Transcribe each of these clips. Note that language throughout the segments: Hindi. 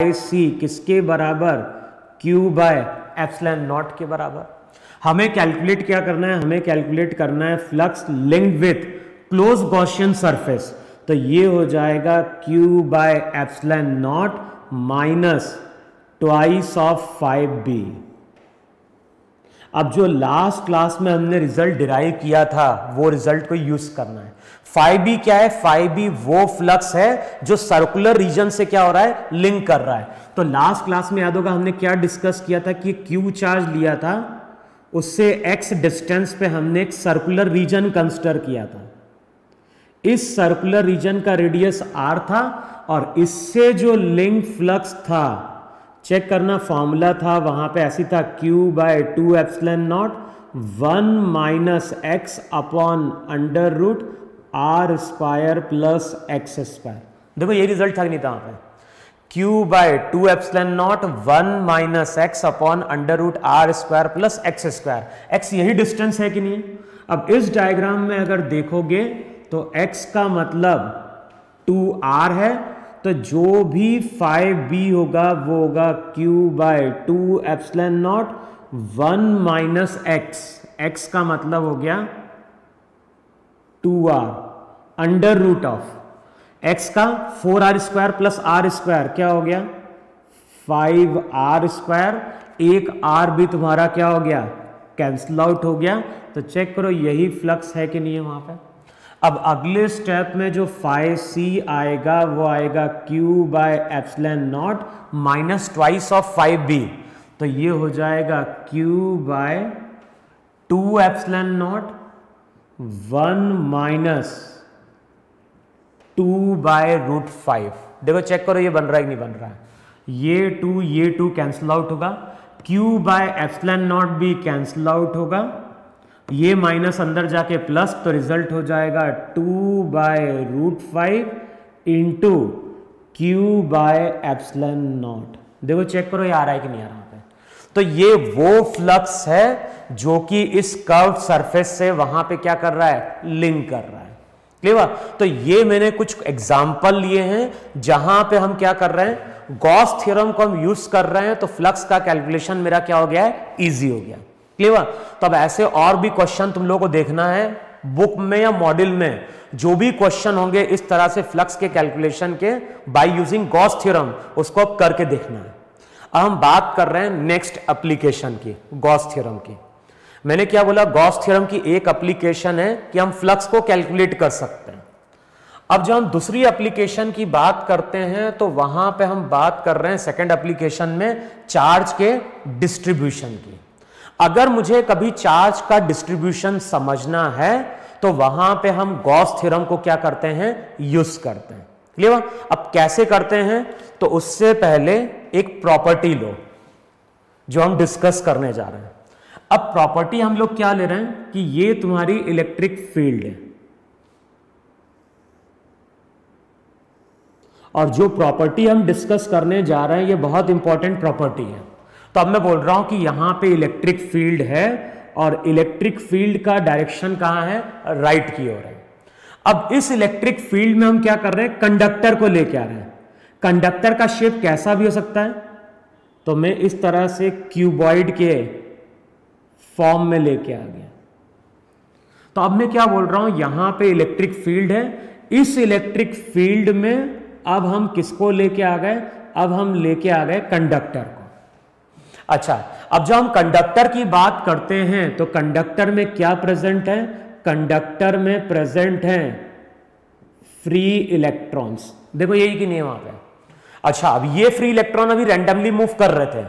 सी किसके बराबर, क्यू बाय एप्सिलॉन नॉट के बराबर। हमें कैलकुलेट क्या करना है, हमें कैलकुलेट करना है flux linked with close Gaussian surface. तो ये हो जाएगा Q by epsilon naught minus twice of 5b। अब जो लास्ट क्लास में हमने रिजल्ट डिराइव किया था वो रिजल्ट को यूज करना है। 5b क्या है, 5b वो फ्लक्स है जो सर्कुलर रीजन से क्या हो रहा है, लिंक कर रहा है। तो लास्ट क्लास में याद होगा हमने क्या डिस्कस किया था कि क्यू चार्ज लिया था, उससे x डिस्टेंस पे हमने एक सर्कुलर रीजन कंसिडर किया था। इस सर्कुलर रीजन का रेडियस r था और इससे जो लिंक फ्लक्स था, चेक करना फॉर्मूला था वहां पे ऐसी था, Q by 2 epsilon naught 1 minus x upon under root R square plus x square. देखो ये रिजल्ट था कि नहीं था वहां पे, Q by 2 epsilon naught 1 minus x upon under root R square plus x square. X यही डिस्टेंस है कि नहीं। अब इस डायग्राम में अगर देखोगे तो x का मतलब 2r है, तो जो भी 5b होगा वो होगा Q by 2 epsilon naught 1 minus x का मतलब हो गया 2r under root of x का 4r square plus r square क्या हो गया 5r स्क्वायर। एक r भी तुम्हारा क्या हो गया, कैंसिल आउट हो गया। तो चेक करो यही फ्लक्स है कि नहीं है वहां पे। अब अगले स्टेप में जो 5c आएगा वो आएगा Q by epsilon naught minus twice of 5b। तो ये हो जाएगा Q by 2 epsilon naught 1 minus 2 by root 5। देखो चेक करो ये बन रहा है कि नहीं बन रहा है। ये 2 कैंसिल आउट होगा, Q बाय एप्सिलॉन नॉट भी कैंसिल आउट होगा, ये माइनस अंदर जाके प्लस, तो रिजल्ट हो जाएगा 2 by root 5 into Q by epsilon naught. देखो चेक करो ये आ रहा है कि नहीं आ रहा पे। तो ये वो फ्लक्स है जो कि इस कर्व सरफेस से वहां पे क्या कर रहा है, लिंक कर रहा है। क्लियर। तो ये मैंने कुछ एग्जांपल लिए हैं जहां पे हम क्या कर रहे हैं, गॉस थ्योरम को हम यूज कर रहे हैं, तो फ्लक्स का कैलकुलेशन मेरा क्या हो गया है, इजी हो गया। क्लियर। तो अब ऐसे और भी क्वेश्चन तुम लोगों को देखना है बुक में या मॉड्यूल में, जो भी क्वेश्चन होंगे इस तरह से फ्लक्स के कैलकुलेशन के बाय यूजिंग गॉस थ्योरम, उसको अब करके देखना है। अब हम बात कर रहे हैं नेक्स्ट एप्लीकेशन की, गॉस थ्योरम की। मैंने क्या बोला, गॉस थ्योरम की एक एप्लीकेशन है कि हम फ्लक्स को कैलकुलेट कर सकते हैं। अब जब हम दूसरी एप्लीकेशन की बात करते हैं तो वहां पे हम बात कर रहे हैं सेकंड एप्लीकेशन में चार्ज के डिस्ट्रीब्यूशन की। अगर मुझे कभी चार्ज का डिस्ट्रीब्यूशन समझना है तो वहां पे हम गॉस थ्योरम को क्या करते हैं, यूज करते हैं। क्लियर। अब कैसे करते हैं, तो उससे पहले एक प्रॉपर्टी लो जो हम डिस्कस करने जा रहे हैं। अब प्रॉपर्टी हम लोग क्या ले रहे हैं कि ये तुम्हारी इलेक्ट्रिक फील्ड है, और जो प्रॉपर्टी हम डिस्कस करने जा रहे हैं ये बहुत इंपॉर्टेंट प्रॉपर्टी है। तो अब मैं बोल रहा हूं कि यहां पे इलेक्ट्रिक फील्ड है और इलेक्ट्रिक फील्ड का डायरेक्शन कहां है, राइट की ओर है। अब इस इलेक्ट्रिक फील्ड में हम क्या कर रहे हैं, कंडक्टर को लेके आ रहे हैं। कंडक्टर का शेप कैसा भी हो सकता है, तो मैं इस तरह से क्यूबॉइड के फॉर्म में लेके आ गया। तो अब मैं क्या बोल रहा हूं, यहां पे इलेक्ट्रिक फील्ड है, इस इलेक्ट्रिक फील्ड में अब हम किसको लेके आ गए, अब हम लेके आ गए कंडक्टर को। अच्छा, अब जब हम कंडक्टर की बात करते हैं तो कंडक्टर में क्या प्रेजेंट है, कंडक्टर में प्रेजेंट है फ्री इलेक्ट्रॉन्स। देखो यही कि नहीं है वहां पे। अच्छा, अब ये फ्री इलेक्ट्रॉन अभी रैंडमली मूव कर रहे थे,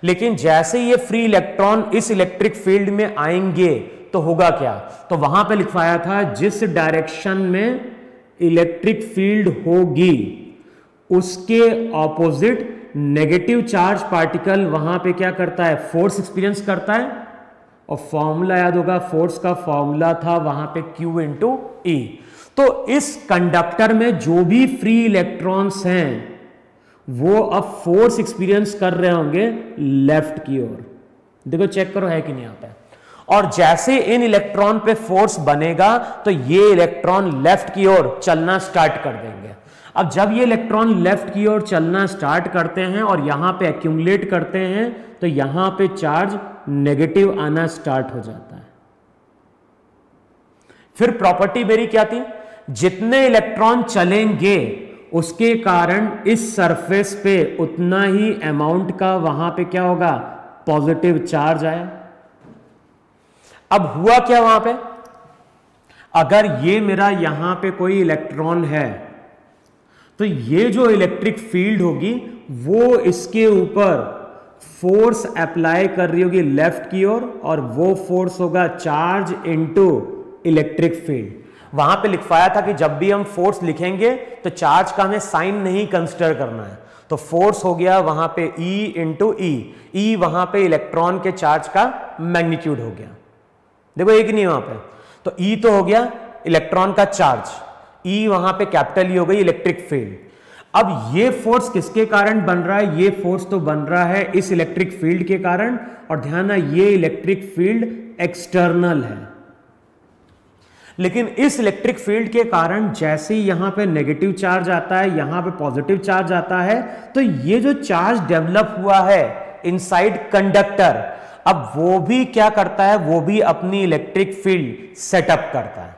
लेकिन जैसे ये फ्री इलेक्ट्रॉन इस इलेक्ट्रिक फील्ड में आएंगे तो होगा क्या, तो वहां पे लिखवाया था जिस डायरेक्शन में इलेक्ट्रिक फील्ड होगी उसके ऑपोजिट नेगेटिव चार्ज पार्टिकल वहां पे क्या करता है, फोर्स एक्सपीरियंस करता है। और फॉर्मूला याद होगा, फोर्स का फॉर्मूला था वहां पे Q इंटू E। तो इस कंडक्टर में जो भी फ्री इलेक्ट्रॉन्स हैं वो अब फोर्स एक्सपीरियंस कर रहे होंगे लेफ्ट की ओर। देखो चेक करो है कि नहीं आता है। और जैसे इन इलेक्ट्रॉन पे फोर्स बनेगा तो ये इलेक्ट्रॉन लेफ्ट की ओर चलना स्टार्ट कर देंगे। अब जब ये इलेक्ट्रॉन लेफ्ट की ओर चलना स्टार्ट करते हैं और यहां पे एक्यूमुलेट करते हैं तो यहां पे चार्ज नेगेटिव आना स्टार्ट हो जाता है। फिर प्रॉपर्टी मेरी क्या थी, जितने इलेक्ट्रॉन चलेंगे उसके कारण इस सरफेस पे उतना ही अमाउंट का वहां पे क्या होगा, पॉजिटिव चार्ज आया। अब हुआ क्या वहां पे, अगर ये मेरा यहां पे कोई इलेक्ट्रॉन है तो ये जो इलेक्ट्रिक फील्ड होगी वो इसके ऊपर फोर्स अप्लाई कर रही होगी लेफ्ट की ओर, और वो फोर्स होगा चार्ज इनटू इलेक्ट्रिक फील्ड। वहां पे लिखवाया था कि जब भी हम फोर्स लिखेंगे तो चार्ज का हमें साइन नहीं कंसीडर करना है, तो फोर्स हो गया वहां पे E इंटू ई, वहां पे इलेक्ट्रॉन के चार्ज का मैग्नीट्यूड हो गया। देखो एक नहीं वहां पे, तो E तो हो गया इलेक्ट्रॉन का चार्ज, E वहां पे कैपिटल E हो गई इलेक्ट्रिक फील्ड। अब ये फोर्स किसके कारण बन रहा है, ये फोर्स तो बन रहा है इस इलेक्ट्रिक फील्ड के कारण, और ध्यान है ये इलेक्ट्रिक फील्ड एक्सटर्नल है। लेकिन इस इलेक्ट्रिक फील्ड के कारण जैसे ही यहां पे नेगेटिव चार्ज आता है, यहां पे पॉजिटिव चार्ज आता है, तो ये जो चार्ज डेवलप हुआ है इनसाइड कंडक्टर, अब वो भी क्या करता है, वो भी अपनी इलेक्ट्रिक फील्ड सेटअप करता है।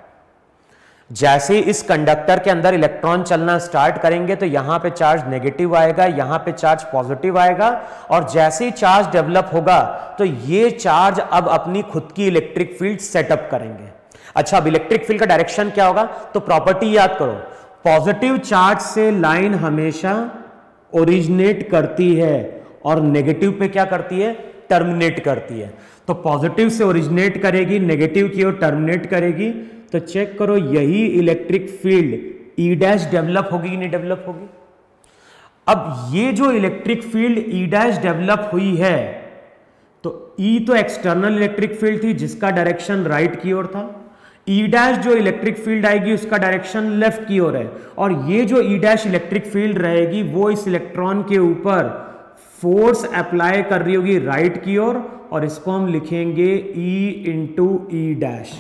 जैसे इस कंडक्टर के अंदर इलेक्ट्रॉन चलना स्टार्ट करेंगे तो यहां पे चार्ज नेगेटिव आएगा, यहां पे चार्ज पॉजिटिव आएगा, और जैसे ही चार्ज डेवलप होगा तो ये चार्ज अब अपनी खुद की इलेक्ट्रिक फील्ड सेटअप करेंगे। अच्छा, अब इलेक्ट्रिक फील्ड का डायरेक्शन क्या होगा, तो प्रॉपर्टी याद करो, पॉजिटिव चार्ज से लाइन हमेशा ओरिजिनेट करती है और नेगेटिव पे क्या करती है, टर्मिनेट करती है। तो पॉजिटिव से ओरिजिनेट करेगी, नेगेटिव की ओर टर्मिनेट करेगी, तो चेक करो यही electric field E dash develop होगी कि नहीं डेवलप होगी। अब ये जो electric field E dash develop हुई है, तो E तो एक्सटर्नल इलेक्ट्रिक फील्ड थी जिसका डायरेक्शन राइट की ओर था, E डैश जो इलेक्ट्रिक फील्ड आएगी उसका डायरेक्शन लेफ्ट की ओर है, और ये जो E डैश इलेक्ट्रिक फील्ड रहेगी वो इस इलेक्ट्रॉन के ऊपर फोर्स अप्लाई कर रही होगी राइट की ओर, और इसको हम लिखेंगे E इंटू ई डैश।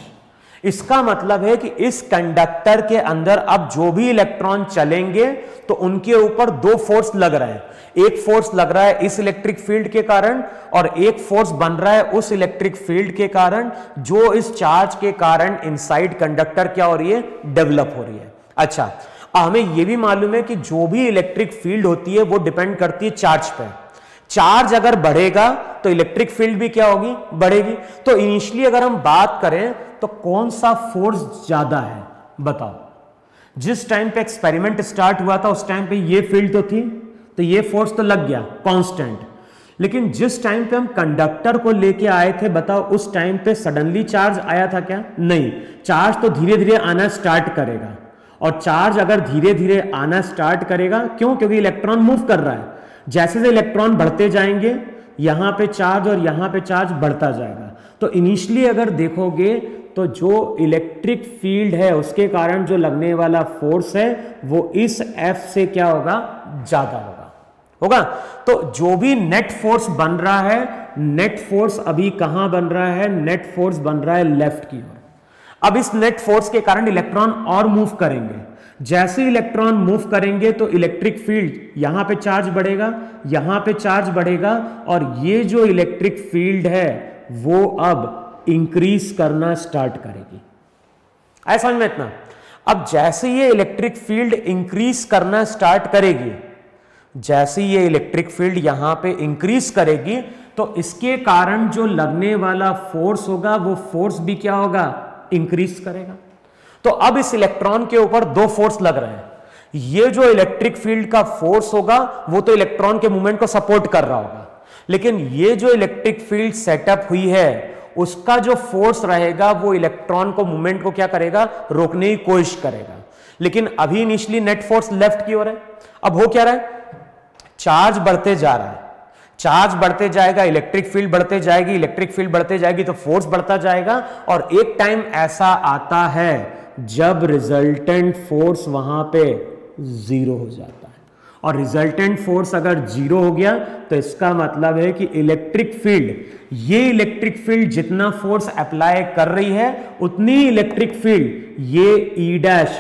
इसका मतलब है कि इस कंडक्टर के अंदर अब जो भी इलेक्ट्रॉन चलेंगे तो उनके ऊपर दो फोर्स लग रहे हैं, एक फोर्स लग रहा है इस इलेक्ट्रिक फील्ड के कारण, और एक फोर्स बन रहा है उस इलेक्ट्रिक फील्ड के कारण, जो इस चार्ज के कारण इनसाइड कंडक्टर क्या हो रही है, डेवलप हो रही है। अच्छा, हमें यह भी मालूम है कि जो भी इलेक्ट्रिक फील्ड होती है वो डिपेंड करती है चार्ज पे। चार्ज अगर बढ़ेगा तो इलेक्ट्रिक फील्ड भी क्या होगी, बढ़ेगी। तो इनिशियली अगर हम बात करें तो कौन सा फोर्स ज्यादा है, बताओ। जिस टाइम पे एक्सपेरिमेंट स्टार्ट हुआ था उस टाइम पे ये फील्ड तो थी, तो ये फोर्स तो लग गया कांस्टेंट, लेकिन जिस टाइम पे हम कंडक्टर को लेके आए थे, बताओ उस टाइम पे सडनली चार्ज आया था क्या, नहीं। चार्ज तो धीरे धीरे आना स्टार्ट करेगा, और चार्ज अगर धीरे धीरे आना स्टार्ट करेगा, क्यों, क्योंकि इलेक्ट्रॉन मूव कर रहा है। जैसे जैसे इलेक्ट्रॉन बढ़ते जाएंगे यहां पे चार्ज और यहां पे चार्ज बढ़ता जाएगा। तो इनिशियली अगर देखोगे तो जो इलेक्ट्रिक फील्ड है उसके कारण जो लगने वाला फोर्स है वो इस F से क्या होगा, ज्यादा होगा। तो जो भी नेट फोर्स बन रहा है, नेट फोर्स अभी कहां बन रहा है, नेट फोर्स बन रहा है लेफ्ट की ओर। अब इस नेट फोर्स के कारण इलेक्ट्रॉन और मूव करेंगे, जैसे इलेक्ट्रॉन मूव करेंगे तो इलेक्ट्रिक फील्ड यहां पे चार्ज बढ़ेगा, यहां पे चार्ज बढ़ेगा, और ये जो इलेक्ट्रिक फील्ड है वो अब इंक्रीज करना स्टार्ट करेगी। ऐसा समझ में इतना। अब जैसे ये इलेक्ट्रिक फील्ड इंक्रीज करना स्टार्ट करेगी, जैसे ये इलेक्ट्रिक फील्ड यहां पे इंक्रीज करेगी, तो इसके कारण जो लगने वाला फोर्स होगा वो फोर्स भी क्या होगा, इंक्रीज करेगा। तो अब इस इलेक्ट्रॉन के ऊपर दो फोर्स लग रहे हैं। ये जो इलेक्ट्रिक फील्ड का फोर्स होगा वो तो इलेक्ट्रॉन के मूवमेंट को सपोर्ट कर रहा होगा, लेकिन ये जो इलेक्ट्रिक फील्ड सेटअप हुई है उसका जो फोर्स रहेगा वो इलेक्ट्रॉन को मूवमेंट को क्या करेगा, रोकने की कोशिश करेगा। लेकिन अभी इनिशियली नेट फोर्स लेफ्ट की ओर है। अब हो क्या रहा है, चार्ज बढ़ते जा रहा है, चार्ज बढ़ते जाएगा, इलेक्ट्रिक फील्ड बढ़ते जाएगी, इलेक्ट्रिक फील्ड बढ़ते जाएगी तो फोर्स बढ़ता जाएगा, और एक टाइम ऐसा आता है जब रिजल्टेंट फोर्स वहां पे जीरो हो जाता है। और रिजल्टेंट फोर्स अगर जीरो हो गया तो इसका मतलब है कि इलेक्ट्रिक फील्ड, ये इलेक्ट्रिक फील्ड जितना फोर्स अप्लाई कर रही है उतनी इलेक्ट्रिक फील्ड ये E डैश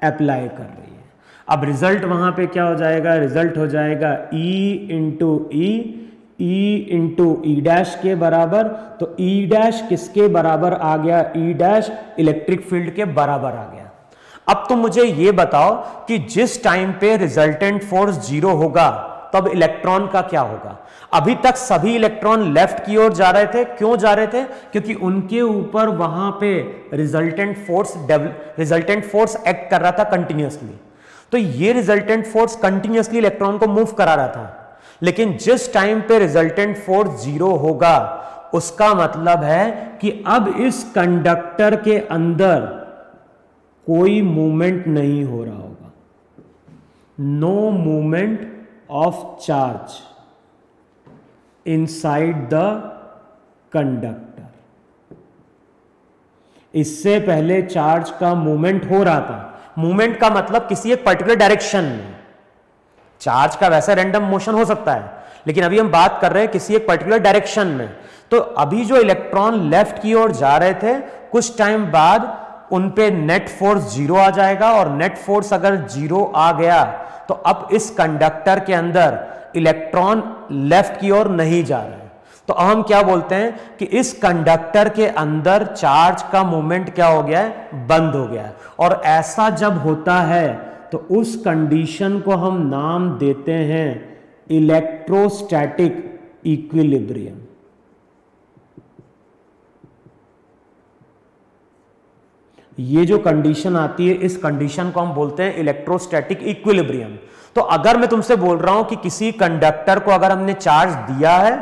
अप्लाई कर रही है। अब रिजल्ट वहां पे क्या हो जाएगा, रिजल्ट हो जाएगा E इंटू ई डैश के बराबर। तो ई डैश किसके बराबर आ गया, ई डैश इलेक्ट्रिक फील्ड के बराबर आ गया। अब तुम मुझे ये बताओ कि जिस टाइम पे रिजल्टेंट फोर्स 0 होगा तब इलेक्ट्रॉन का क्या होगा। अभी तक सभी इलेक्ट्रॉन लेफ्ट की ओर जा रहे थे, क्यों जा रहे थे, क्योंकि उनके ऊपर वहां पे रिजल्टेंट फोर्स एक्ट कर रहा था कंटिन्यूअसली। तो ये रिजल्टेंट फोर्स कंटिन्यूअसली इलेक्ट्रॉन को मूव करा रहा था। लेकिन जिस टाइम पे रिजल्टेंट फोर्स 0 होगा उसका मतलब है कि अब इस कंडक्टर के अंदर कोई मूवमेंट नहीं हो रहा होगा, no movement of charge inside the conductor. इससे पहले चार्ज का मूवमेंट हो रहा था। मूवमेंट का मतलब किसी एक पर्टिकुलर डायरेक्शन में। चार्ज का वैसा रैंडम मोशन हो सकता है, लेकिन अभी हम बात कर रहे हैं किसी एक पर्टिकुलर डायरेक्शन में। तो अभी जो इलेक्ट्रॉन लेफ्ट की ओर जा रहे थे, कुछ टाइम बाद उन पे नेट फोर्स 0 आ जाएगा, और नेट फोर्स अगर 0 आ गया तो अब इस कंडक्टर के अंदर इलेक्ट्रॉन लेफ्ट की ओर नहीं जा रहे हैं। तो हम क्या बोलते हैं कि इस कंडक्टर के अंदर चार्ज का मूवमेंट क्या हो गया है, बंद हो गया है। और ऐसा जब होता है तो उस कंडीशन को हम नाम देते हैं इलेक्ट्रोस्टैटिक इक्विलिब्रियम। ये जो कंडीशन आती है, इस कंडीशन को हम बोलते हैं इलेक्ट्रोस्टैटिक इक्विलिब्रियम। तो अगर मैं तुमसे बोल रहा हूं कि किसी कंडक्टर को अगर हमने चार्ज दिया है